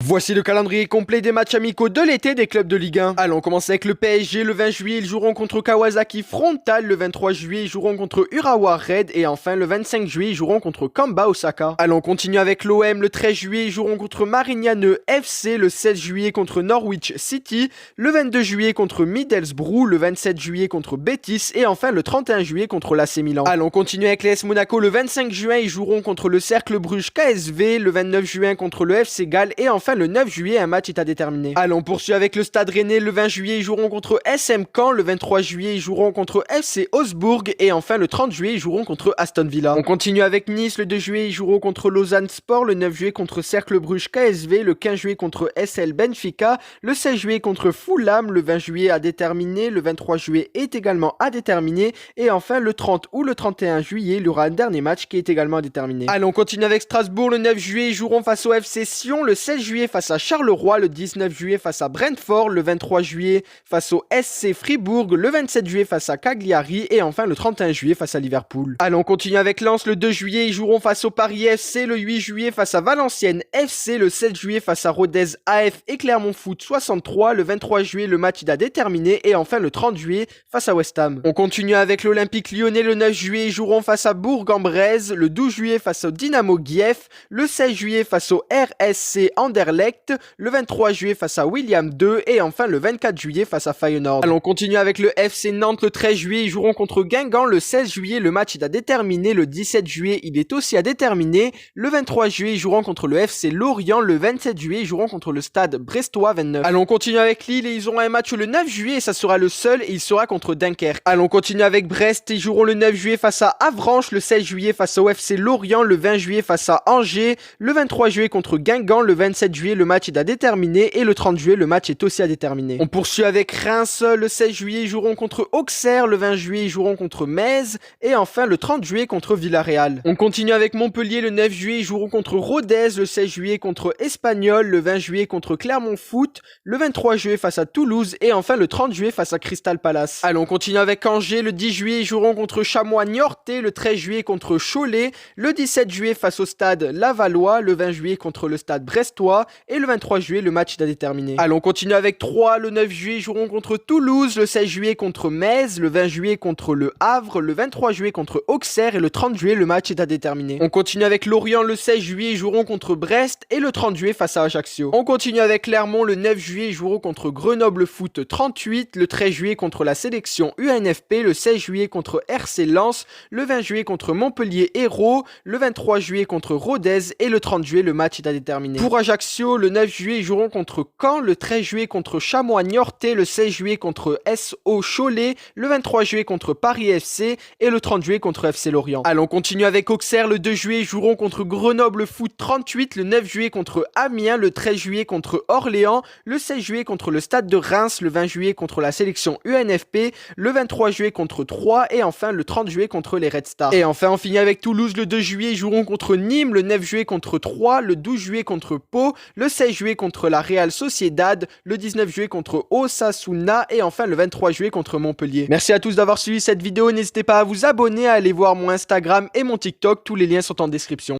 Voici le calendrier complet des matchs amicaux de l'été des clubs de Ligue 1. Allons commencer avec le PSG. Le 20 juillet, ils joueront contre Kawasaki Frontale. Le 23 juillet, ils joueront contre Urawa Red. Et enfin, le 25 juillet, ils joueront contre Kamba Osaka. Allons continuer avec l'OM. Le 13 juillet, ils joueront contre Marignane FC. Le 16 juillet, contre Norwich City. Le 22 juillet, contre Middlesbrough. Le 27 juillet, contre Betis. Et enfin, le 31 juillet, contre l'AC Milan. Allons continuer avec l'AS Monaco. Le 25 juin, ils joueront contre le Cercle Bruges KSV. Le 29 juin, contre le FC Galles. Et enfin, le 9 juillet, un match est à déterminer. Allons poursuivre avec le Stade Rennais. Le 20 juillet, ils joueront contre SM Caen. Le 23 juillet, ils joueront contre FC Augsbourg. Et enfin, le 30 juillet, ils joueront contre Aston Villa. On continue avec Nice. Le 2 juillet, ils joueront contre Lausanne Sport. Le 9 juillet, contre Cercle Bruges KSV. Le 15 juillet, contre SL Benfica. Le 16 juillet, contre Fulham. Le 20 juillet, à déterminer. Le 23 juillet est également à déterminer. Et enfin, le 30 ou le 31 juillet, il y aura un dernier match qui est également à déterminer. Allons, on continue avec Strasbourg. Le 9 juillet, ils joueront face au FC Sion. Le 16 juillet, face à Charleroi. Le 19 juillet, face à Brentford. Le 23 juillet, face au SC Fribourg. Le 27 juillet, face à Cagliari. Et enfin, le 31 juillet, face à Liverpool. Allons, on continue avec Lens. Le 2 juillet, ils joueront face au Paris FC. Le 8 juillet, face à Valenciennes FC. Le 7 juillet, face à Rodez AF et Clermont Foot 63. Le 23 juillet, le match est à déterminer. Et enfin, le 30 juillet, face à West Ham. On continue avec l'Olympique Lyonnais. Le 9 juillet, ils joueront face à Bourg-en-Bresse. Le 12 juillet, face au Dynamo Kiev. Le 16 juillet, face au RSC Anderlecht. Le 23 juillet, face à William II. Et enfin, le 24 juillet, face à Feyenoord. Allons continuer avec le FC Nantes. Le 13 juillet, ils joueront contre Guingamp. Le 16 juillet, le match est à déterminer. Le 17 juillet, il est aussi à déterminer. Le 23 juillet, ils joueront contre le FC Lorient. Le 27 juillet, ils joueront contre le Stade Brestois 29. Allons continuer avec Lille et ils auront un match le 9 juillet et ça sera le seul et il sera contre Dunkerque. Allons continuer avec Brest. Ils joueront le 9 juillet face à Avranches. Le 16 juillet face au FC Lorient. Le 20 juillet face à Angers. Le 23 juillet contre Guingamp. Le 27 juillet, le match est à déterminer. Et le 30 juillet, le match est aussi à déterminer. On poursuit avec Reims. Le 16 juillet, ils joueront contre Auxerre. Le 20 juillet, ils joueront contre Metz. Et enfin, le 30 juillet contre Villarreal. On continue avec Montpellier. Le 9 juillet, ils joueront contre Rodez. Le 16 juillet contre Espanyol. Le 20 juillet contre Clermont Foot. Le 23 juillet face à Toulouse. Et enfin, le 30 juillet face à Crystal Palace. Allons, on continue avec Angers. Le 10 juillet, ils joueront contre Chamois Niortais. Le 13 juillet contre Cholet. Le 17 juillet face au stade Lavallois. Le 20 juillet contre le stade Brestois. Et le 23 juillet, le match est à déterminer. Allons, on continue avec 3. Le 9 juillet, ils joueront contre Toulouse. Le 16 juillet contre Metz. Le 20 juillet contre Le Havre. Le 23 juillet contre Auxerre. Et le 30 juillet, le match est à déterminer. On continue avec Lorient. Le 16 juillet, ils joueront contre Brest. Et le 30 juillet face à Ajaccio. On continue avec Clermont. Le 9 juillet, ils joueront contre Grenoble Foot 38. Le 13 juillet contre la sélection UNFP. Le 16 juillet contre RC Lens. Le 20 juillet contre Montpellier Hérault. Le 23 juillet contre Rodez. Et le 30 juillet, le match est à déterminer. Pour Ajaccio, le 9 juillet, ils joueront contre Caen. Le 13 juillet contre Chamois Niortais. Le 16 juillet contre SO Cholet. Le 23 juillet contre Paris FC. Et le 30 juillet contre FC Lorient. Allons, on continue avec Auxerre. Le 2 juillet, ils joueront contre Grenoble Foot 38. Le 9 juillet contre Amiens. Le 13 juillet contre Orléans. Le 16 juillet contre le Stade de Reims. Le 20 juillet contre la sélection UNFP. Le 23 juillet contre Troyes. Et enfin, le 30 juillet contre les Red Stars. Et enfin, on finit avec Toulouse. Le 2 juillet, ils joueront contre Nîmes. Le 9 juillet contre Troyes. Le 12 juillet contre Pau. Le 16 juillet contre la Real Sociedad. Le 19 juillet contre Osasuna. Et enfin, le 23 juillet contre Montpellier. Merci à tous d'avoir suivi cette vidéo. N'hésitez pas à vous abonner, à aller voir mon Instagram et mon TikTok. Tous les liens sont en description.